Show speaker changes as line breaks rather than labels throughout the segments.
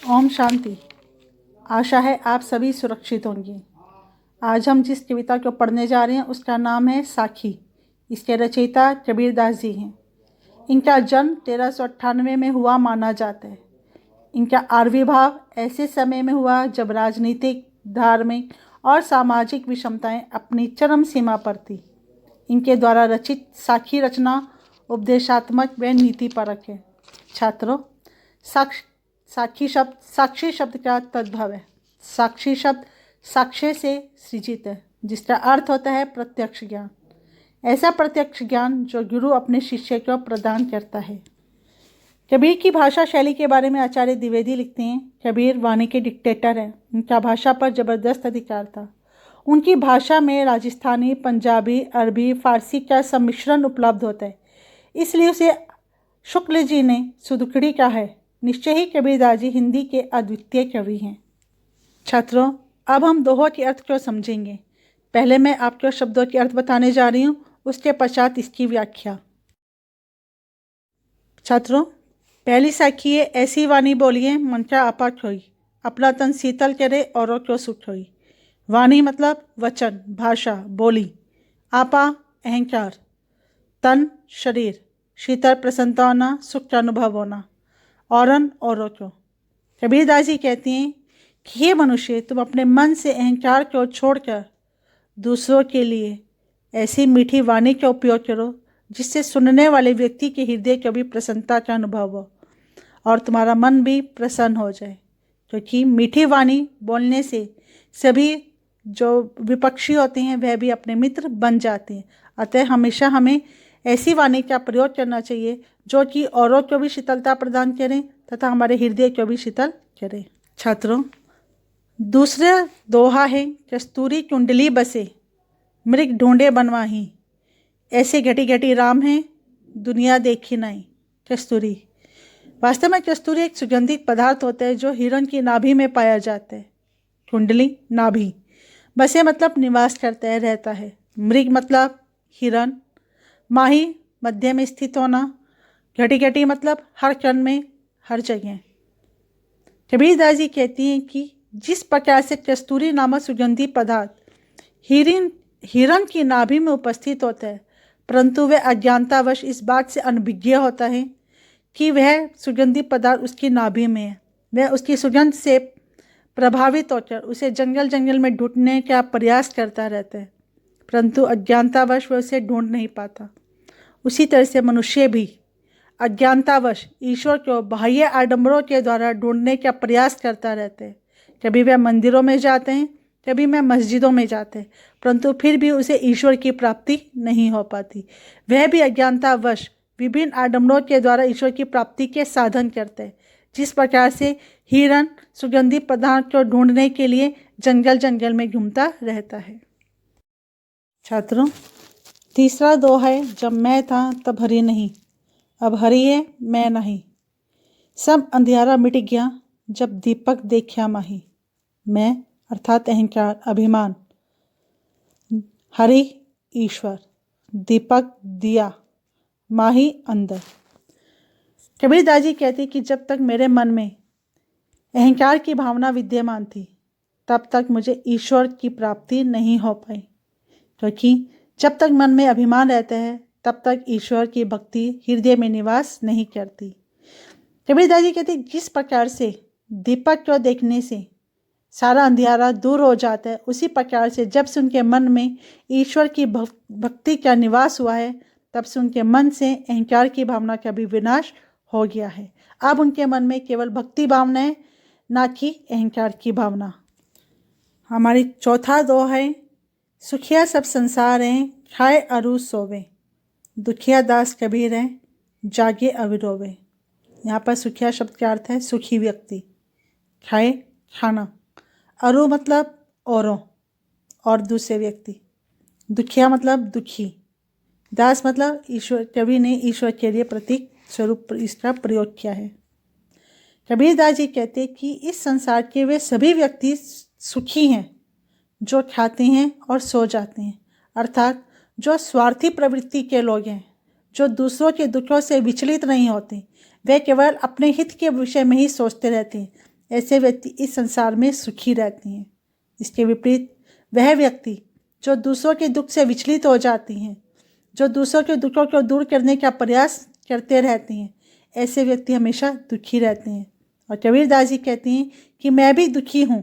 ओम शांति। आशा है आप सभी सुरक्षित होंगे। आज हम जिस कविता को पढ़ने जा रहे हैं उसका नाम है साखी। इसके रचयिता कबीरदास जी हैं। इनका जन्म 1398 में हुआ माना जाता है। इनका आविर्भाव ऐसे समय में हुआ जब राजनीतिक, धार्मिक और सामाजिक विषमताएं अपनी चरम सीमा पर थी। इनके द्वारा रचित साखी रचना उपदेशात्मक व नीतिपरक है। छात्रों, साक्षी शब्द का तद्भव है। साक्षी शब्द साक्ष्य से सृजित है, जिसका अर्थ होता है प्रत्यक्ष ज्ञान। ऐसा प्रत्यक्ष ज्ञान जो गुरु अपने शिष्य को प्रदान करता है। कबीर की भाषा शैली के बारे में आचार्य द्विवेदी लिखते हैं, कबीर वाणी के डिक्टेटर हैं। उनका भाषा पर जबरदस्त अधिकार था। उनकी भाषा में राजस्थानी, पंजाबी, अरबी, फारसी का सम्मिश्रण उपलब्ध होता है, इसलिए उसे शुक्ल जी ने सुदुखड़ी कहा है। निश्चय ही कबीरदास जी हिंदी के अद्वितीय कवि हैं। छात्रों, अब हम दोहों के अर्थ को समझेंगे। पहले मैं आपको शब्दों के अर्थ बताने जा रही हूँ, उसके पश्चात इसकी व्याख्या। छात्रों, पहली साखी है, ऐसी वाणी बोलिए मन का आपा खोई, अपना तन शीतल करे औरों को सुख होई। वाणी मतलब वचन, भाषा, बोली। आपा अहंकार, तन शरीर, शीतल प्रसन्नता होना, सुख का अनुभव होना, औरन औरों को। कबीरदास जी कहते हैं कि हे मनुष्य, तुम अपने मन से अहंकार को छोड़कर दूसरों के लिए ऐसी मीठी वाणी का उपयोग करो जिससे सुनने वाले व्यक्ति के हृदय को भी प्रसन्नता का अनुभव हो और तुम्हारा मन भी प्रसन्न हो जाए, क्योंकि मीठी वाणी बोलने से सभी जो विपक्षी होते हैं वह भी अपने मित्र बन जाते हैं। अतः हमेशा हमें ऐसी वाणी का प्रयोग करना चाहिए जो कि औरों को भी शीतलता प्रदान करें तथा हमारे हृदय को भी शीतल करें। छात्रों, दूसरा दोहा है, कस्तूरी कुंडली बसे मृग ढूंढे बनवाही, ऐसे घटी घटी राम हैं दुनिया देखी नहीं। कस्तूरी, वास्तव में कस्तूरी एक सुगंधित पदार्थ होता है जो हिरण की नाभि में पाया जाता है। कुंडली नाभि, बसे मतलब निवास करता है, रहता है। मृग मतलब हिरण, माही मध्य में स्थित होना, घटी घटी मतलब हर क्षण में, हर जगह। कबीरदास जी कहती हैं कि जिस प्रकार से कस्तूरी नामक सुगंधी पदार्थ हिरण की नाभि में उपस्थित होता है, परंतु वह अज्ञानतावश इस बात से अनभिज्ञ होता है कि वह सुगंधी पदार्थ उसकी नाभि में है। वह उसकी सुगंध से प्रभावित होकर उसे जंगल जंगल में ढूंढने का प्रयास करता रहता है, परंतु अज्ञानतावश वह उसे ढूंढ नहीं पाता। उसी तरह से मनुष्य भी अज्ञानतावश ईश्वर को बाह्य आडंबरों के द्वारा ढूंढने का प्रयास करता रहता है। कभी वह मंदिरों में जाते हैं, कभी वह मस्जिदों में जाते हैं, परंतु फिर भी उसे ईश्वर की प्राप्ति नहीं हो पाती। वह भी अज्ञानतावश विभिन्न आडंबरों के द्वारा ईश्वर की प्राप्ति के साधन करते हैं। जिस प्रकार से हिरण सुगंधी पदार्थ को ढूंढने के लिए जंगल जंगल में घूमता रहता है। छात्रों, तीसरा दोहा है, जब मैं था तब हरि नहीं, अब हरि है मैं नहीं। सब अंधियारा मिट गया जब दीपक देखा माही। मैं अर्थात अहंकार, अभिमान, हरि ईश्वर, दीपक दिया, माही अंदर। कबीरदास जी कहते कि जब तक मेरे मन में अहंकार की भावना विद्यमान थी तब तक मुझे ईश्वर की प्राप्ति नहीं हो पाई, क्योंकि जब तक मन में अभिमान रहता है तब तक ईश्वर की भक्ति हृदय में निवास नहीं करती। कबीरदास जी कहते जिस प्रकार से दीपक को देखने से सारा अंधियारा दूर हो जाता है, उसी प्रकार से जब से उनके मन में ईश्वर की भक्ति का निवास हुआ है तब से उनके मन से अहंकार की भावना का भी विनाश हो गया है। अब उनके मन में केवल भक्ति भावना है, ना कि अहंकार की भावना। हमारी चौथा दोहा है, सुखिया सब संसार हैं खाए अरु सोवे, दुखिया दास कबीर हैं जागे अविरोवे। यहाँ पर सुखिया शब्द का अर्थ है सुखी व्यक्ति, खाए खाना, अरु मतलब औरों और दूसरे व्यक्ति, दुखिया मतलब दुखी, दास मतलब ईश्वर। कवि ने ईश्वर के लिए प्रतीक स्वरूप इसका प्रयोग किया है। कबीरदास जी कहते कि इस संसार के वे सभी व्यक्ति सुखी हैं जो खाते हैं और सो जाते हैं, अर्थात जो स्वार्थी प्रवृत्ति के लोग हैं, जो दूसरों के दुखों से विचलित नहीं होते, वे केवल अपने हित के विषय में ही सोचते रहते हैं। ऐसे व्यक्ति इस संसार में सुखी रहते हैं। इसके विपरीत वह व्यक्ति जो दूसरों के दुख से विचलित हो जाती हैं, जो दूसरों के दुखों को दूर करने का प्रयास करते रहते हैं, ऐसे व्यक्ति हमेशा दुखी रहते हैं। और कबीरदास जी कहते हैं कि मैं भी दुखी हूँ,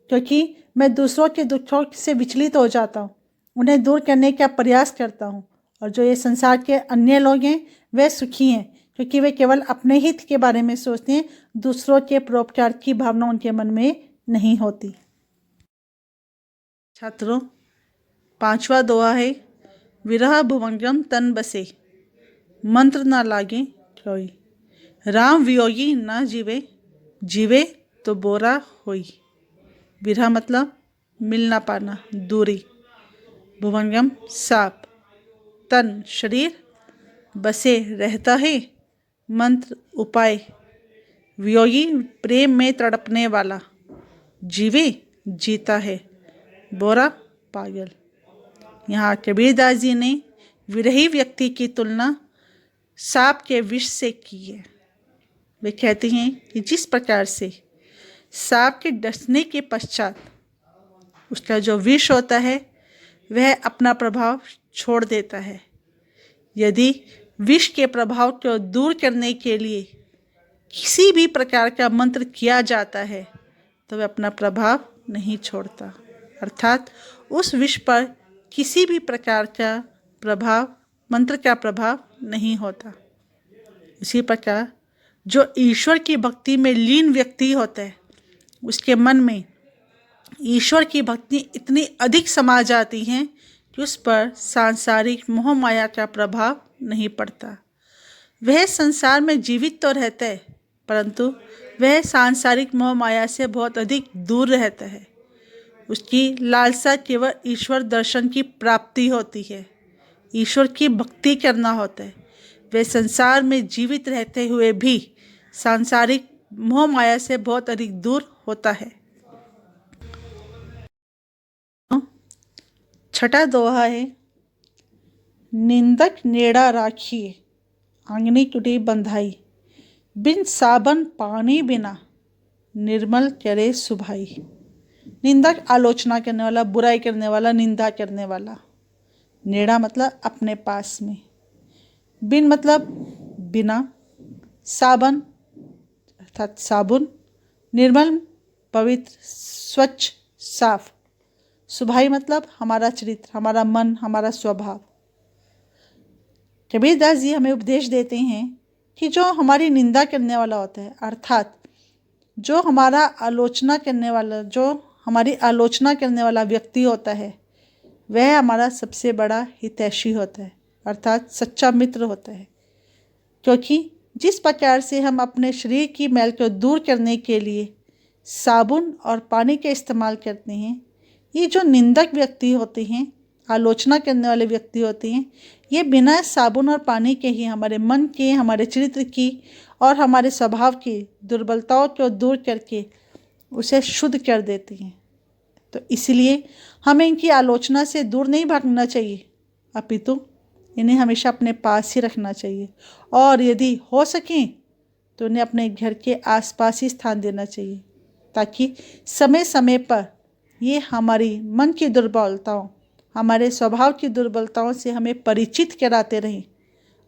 क्योंकि मैं दूसरों के दुखों से विचलित हो जाता हूँ, उन्हें दूर करने का प्रयास करता हूँ। और जो ये संसार के अन्य लोग हैं वे सुखी हैं, क्योंकि वे केवल अपने हित के बारे में सोचते हैं, दूसरों के परोपकार की भावना उनके मन में नहीं होती। छात्रों, 5वां दोहा है, विरह भुवंगम तन बसे, मंत्र ना लागे कोई, राम वियोगी ना जीवे, जीवे तो बोरा होई। विरह मतलब मिल ना पाना, दूरी, भुवंगम साप, तन शरीर, बसे रहता है, मंत्र उपाय, वियोगी प्रेम में तड़पने वाला, जीवे जीता है, बोरा पागल। यहाँ कबीरदास जी ने विरही व्यक्ति की तुलना सांप के विष से की है। वे कहते हैं कि जिस प्रकार से सांप के डसने के पश्चात उसका जो विष होता है वह अपना प्रभाव छोड़ देता है, यदि विष के प्रभाव को दूर करने के लिए किसी भी प्रकार का मंत्र किया जाता है तो वह अपना प्रभाव नहीं छोड़ता, अर्थात उस विष पर किसी भी प्रकार का प्रभाव, मंत्र का प्रभाव नहीं होता। इसी प्रकार जो ईश्वर की भक्ति में लीन व्यक्ति होता है, उसके मन में ईश्वर की भक्ति इतनी अधिक समा जाती हैं कि उस पर सांसारिक मोह माया का प्रभाव नहीं पड़ता। वह संसार में जीवित तो रहता है, परंतु वह सांसारिक मोह माया से बहुत अधिक दूर रहता है। उसकी लालसा केवल ईश्वर दर्शन की प्राप्ति होती है, ईश्वर की भक्ति करना होता है। वह संसार में जीवित रहते हुए भी सांसारिक मोह माया से बहुत अधिक दूर होता है। 6वां दोहा है, निंदक नेड़ा राखिए, आंगनी टूटी बंधाई, बिन साबन पानी बिना, निर्मल करे सुभाई। निंदक आलोचना करने वाला, बुराई करने वाला, निंदा करने वाला। नेड़ा मतलब अपने पास में, बिन मतलब बिना, साबन अर्थात साबुन, निर्मल पवित्र स्वच्छ साफ, सुभाई मतलब हमारा चरित्र, हमारा मन, हमारा स्वभाव। कबीरदास जी हमें उपदेश देते हैं कि जो हमारी निंदा करने वाला होता है, अर्थात जो हमारा आलोचना करने वाला, जो हमारी आलोचना करने वाला व्यक्ति होता है, वह हमारा सबसे बड़ा हितैषी होता है, अर्थात सच्चा मित्र होता है। क्योंकि जिस प्रकार से हम अपने शरीर की मैल को दूर करने के लिए साबुन और पानी का इस्तेमाल करते हैं, ये जो निंदक व्यक्ति होते हैं, आलोचना करने वाले व्यक्ति होते हैं, ये बिना साबुन और पानी के ही हमारे मन के, हमारे चरित्र की और हमारे स्वभाव की दुर्बलताओं को दूर करके उसे शुद्ध कर देती हैं। तो इसलिए हमें इनकी आलोचना से दूर नहीं भागना चाहिए, अपितु इन्हें हमेशा अपने पास ही रखना चाहिए, और यदि हो सके तो उन्हें अपने घर के आसपास ही स्थान देना चाहिए, ताकि समय समय पर ये हमारी मन की दुर्बलताओं, हमारे स्वभाव की दुर्बलताओं से हमें परिचित कराते रहें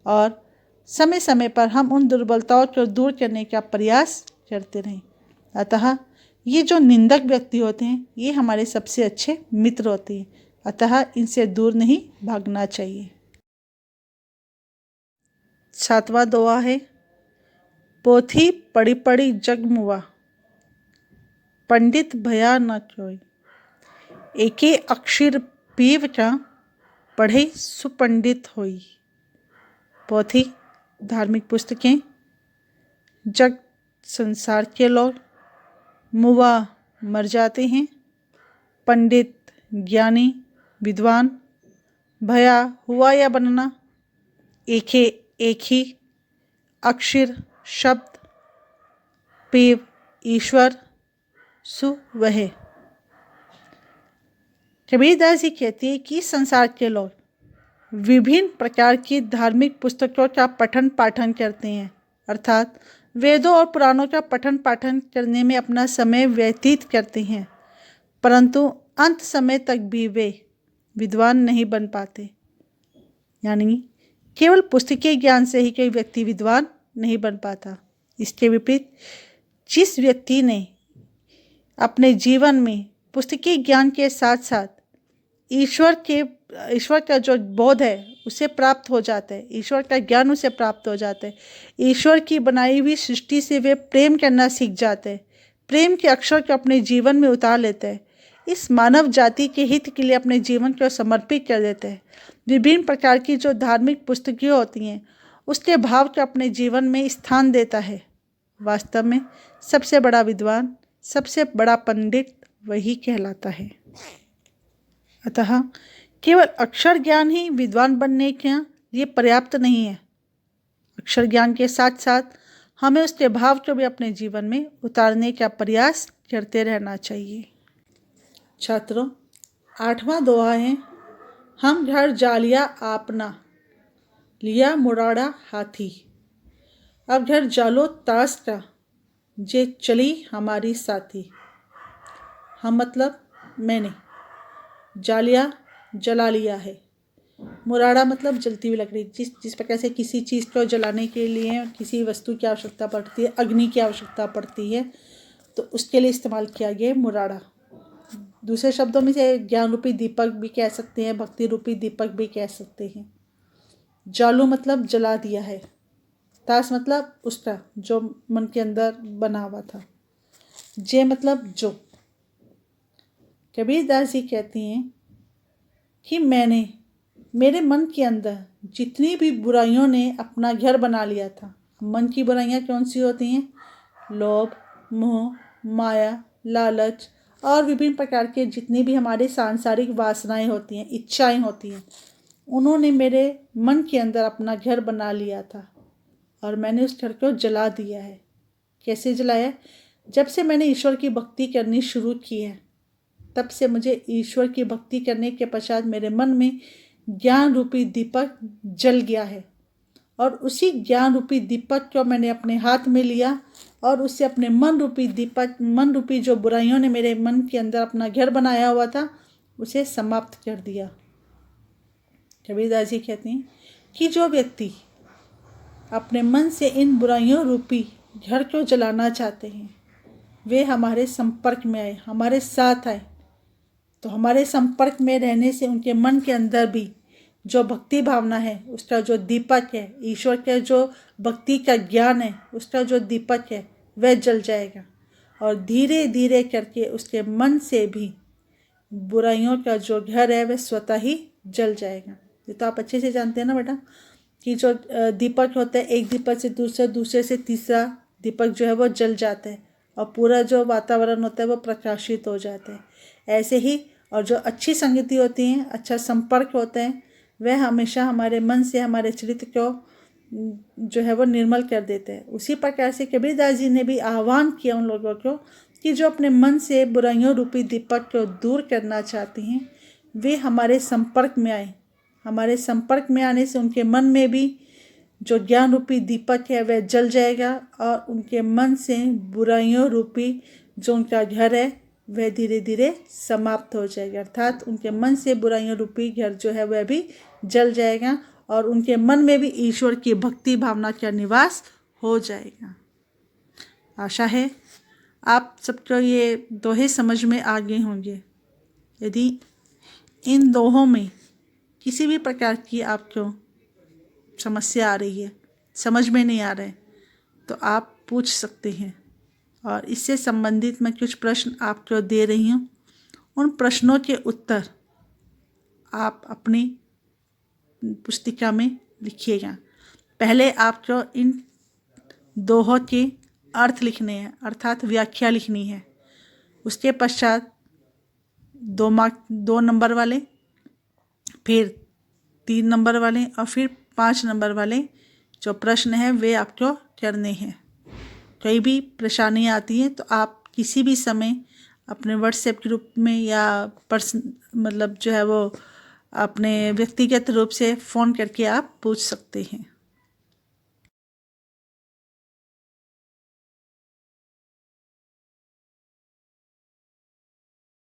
और समय समय पर हम उन दुर्बलताओं को दूर करने का प्रयास करते रहें। अतः ये जो निंदक व्यक्ति होते हैं, ये हमारे सबसे अच्छे मित्र होते हैं, अतः इनसे दूर नहीं भागना चाहिए। 7वां दोहा है, पोथी पढ़ी पढ़ी जग मुआ, पंडित भया न कोई, एके अक्षर पीव का, पढ़े सुपंडित होई। पोथी धार्मिक पुस्तकें, जग संसार के लोग, मुआ मर जाते हैं, पंडित ज्ञानी विद्वान, भया हुआ या बनना, एके एक ही, अक्षर शब्द, पीव ईश्वर, सु वह। कबीरदास जी कहते हैं कि संसार के लोग विभिन्न प्रकार की धार्मिक पुस्तकों का पठन पाठन करते हैं, अर्थात वेदों और पुराणों का पठन पाठन करने में अपना समय व्यतीत करते हैं, परंतु अंत समय तक भी वे विद्वान नहीं बन पाते। यानी केवल पुस्तकीय ज्ञान से ही कोई व्यक्ति विद्वान नहीं बन पाता। इसके विपरीत जिस व्यक्ति ने अपने जीवन में पुस्तकीय ज्ञान के साथ साथ ईश्वर का जो बोध है उसे प्राप्त हो जाता है, ईश्वर का ज्ञान उसे प्राप्त हो जाता है, ईश्वर की बनाई हुई सृष्टि से वे प्रेम करना सीख जाते हैं, प्रेम के अक्षर को अपने जीवन में उतार लेते हैं, इस मानव जाति के हित के लिए अपने जीवन को समर्पित कर देते हैं। विभिन्न प्रकार की जो धार्मिक पुस्तकें होती हैं उसके भाव को अपने जीवन में स्थान देता है। वास्तव में सबसे बड़ा विद्वान, सबसे बड़ा पंडित वही कहलाता है। अतः केवल अक्षर ज्ञान ही विद्वान बनने के लिए पर्याप्त नहीं है। अक्षर ज्ञान के साथ साथ हमें उसके भाव को भी अपने जीवन में उतारने का प्रयास करते रहना चाहिए। छात्रों, 8वां दोहा है, हम घर जालिया आपना, लिया मुराड़ा हाथी। अब घर जालो ताश का, जे चली हमारी साथी। हम मतलब मैंने, जालिया जला लिया है, मुराड़ा मतलब जलती हुई लकड़ी। जिस प्रकार से किसी चीज़ को जलाने के लिए किसी वस्तु की आवश्यकता पड़ती है, अग्नि की आवश्यकता पड़ती है, तो उसके लिए इस्तेमाल किया गया मुराड़ा। दूसरे शब्दों में से ज्ञान रूपी दीपक भी कह सकते हैं, भक्ति रूपी दीपक भी कह सकते हैं। जालू मतलब जला दिया है, ताश मतलब उसका जो मन के अंदर बना हुआ था, जे मतलब जो। कबीरदास जी कहती हैं कि मेरे मन के अंदर जितनी भी बुराइयों ने अपना घर बना लिया था। मन की बुराइयाँ कौन सी होती हैं? लोभ, मोह, माया, लालच और विभिन्न प्रकार के जितनी भी हमारे सांसारिक वासनाएं होती हैं, इच्छाएं होती हैं, उन्होंने मेरे मन के अंदर अपना घर बना लिया था और मैंने उस घर को जला दिया है। कैसे जलाया? जब से मैंने ईश्वर की भक्ति करनी शुरू की है, तब से मुझे ईश्वर की भक्ति करने के पश्चात मेरे मन में ज्ञान रूपी दीपक जल गया है और उसी ज्ञान रूपी दीपक को मैंने अपने हाथ में लिया और उससे अपने मन रूपी जो बुराइयों ने मेरे मन के अंदर अपना घर बनाया हुआ था, उसे समाप्त कर दिया। कबीरदास जी कहते हैं कि जो व्यक्ति अपने मन से इन बुराइयों रूपी घर को जलाना चाहते हैं, वे हमारे संपर्क में आए, हमारे साथ आए, तो हमारे संपर्क में रहने से उनके मन के अंदर भी जो भक्ति भावना है, उसका जो दीपक है, ईश्वर का जो भक्ति का ज्ञान है, उसका जो दीपक है, वह जल जाएगा और धीरे धीरे करके उसके मन से भी बुराइयों का जो घर है वह स्वतः ही जल जाएगा। ये तो आप अच्छे से जानते हैं ना बेटा, कि जो दीपक होता है, एक दीपक से दूसरा, दूसरे से तीसरा दीपक जो है वो जल जाता है और पूरा जो वातावरण होता है वो प्रकाशित हो जाता है। ऐसे ही और जो अच्छी संगति होती हैं, अच्छा संपर्क होता है, वह हमेशा हमारे मन से हमारे चरित्र को जो है वो निर्मल कर देते हैं। उसी प्रकार से कबीरदास जी ने भी आह्वान किया उन लोगों को कि जो अपने मन से बुराइयों रूपी दीपक को दूर करना चाहते हैं, वे हमारे संपर्क में आए। हमारे संपर्क में आने से उनके मन में भी जो ज्ञान रूपी दीपक है वह जल जाएगा और उनके मन से बुराइयों रूपी जो उनका घर है वह धीरे धीरे समाप्त हो जाएगा। अर्थात उनके मन से बुराइयों रूपी घर जो है वह भी जल जाएगा और उनके मन में भी ईश्वर की भक्ति भावना का निवास हो जाएगा। आशा है आप सबको ये दोहे समझ में आ गए होंगे। यदि इन दोहों में किसी भी प्रकार की आपको समस्या आ रही है, समझ में नहीं आ रहा है, तो आप पूछ सकते हैं और इससे संबंधित मैं कुछ प्रश्न आपको दे रही हूँ। उन प्रश्नों के उत्तर आप अपनी पुस्तिका में लिखिएगा। पहले आपको इन दोहों के अर्थ लिखने हैं, अर्थात व्याख्या लिखनी है। उसके पश्चात 2 नंबर वाले, फिर 3 नंबर वाले और फिर 5 नंबर वाले जो प्रश्न हैं वे आपको करने हैं। कोई भी परेशानी आती है तो आप किसी भी समय अपने व्हाट्सएप ग्रुप में या मतलब जो है वो अपने व्यक्तिगत रूप से फ़ोन करके आप पूछ सकते हैं।